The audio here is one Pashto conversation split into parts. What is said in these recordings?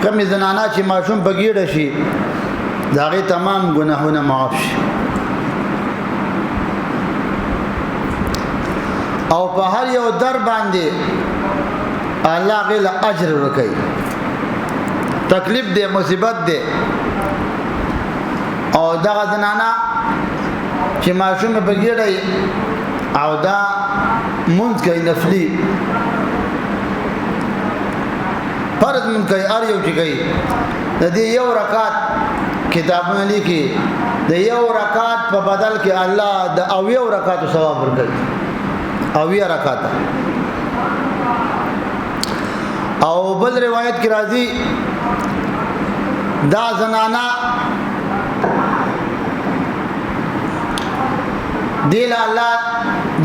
کمی زنانا چې ماشوم بګیړه شي داغه تمام گناهونه معاف شي او په هر یو در باندې الله غل اجر ورکړي تکلیف دې مصیبت دې او دا زنانا چې ماشوم بګیړه او دا مونږ کوي نفلی فرض من کوي ار یو چې کوي د دې یو رکعت کتابونه لیکي د یو رکعت په بدل کې الله د او یو رکعت ثواب ورکړي او یو رکعت او بل روایت کې راځي دا زنانا دیل الله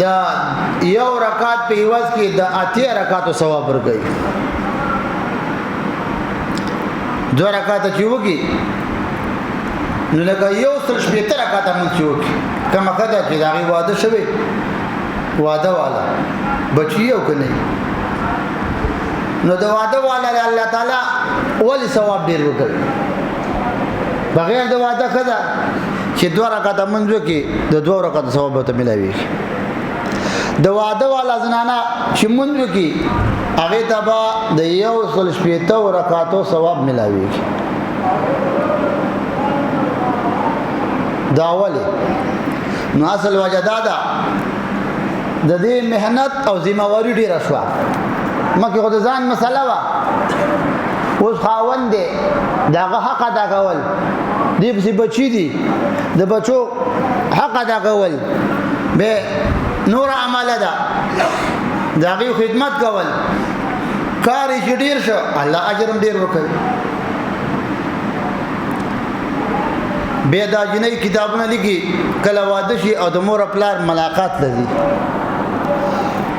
د یو رکعت په ایواز کې د اتیا رکعت ثواب ورکړي دو رکعت چې وږي نو لکه یو سل شپېته رکعت مونږ چې وږي کومه کده چې داغي واده شوی واده والا بچي یو کنه نو د واده والا الله تعالی ولی ثواب ډیر وکړي بغیر د واده کده چې دو رکعت مونږ وږي د دو رکعت ثواب ته ملایوي د واده والا زنانا چې مونږ وږي هغه تبا د یو سل شپېته رکعاتو ثواب ملاوي دا ولی نو اصل وجدا دا د دې مهنت او ذمہواری ډیره شو مکه خو ځان مسله وا اوس خاوند دی داغه حق ادا کول دی بچی دي د بچو حق ادا کول به نور عمل ده داغي خدمت کول کار یې ډیر شو الله اجر ډیر ورکړي به دا جنې کتابونه لیکي کله واده شي او د مور خپل ملاقات لذي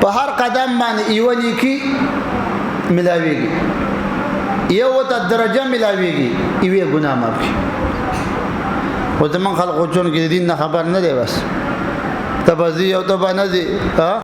په هر قدم باندې ایونی کی ملاويږي یو ته درجه ملاويږي ایوه ګناه معاف شي او زمون خلکو چون کې دین نه خبر نه دی بس تبذی او تبنذی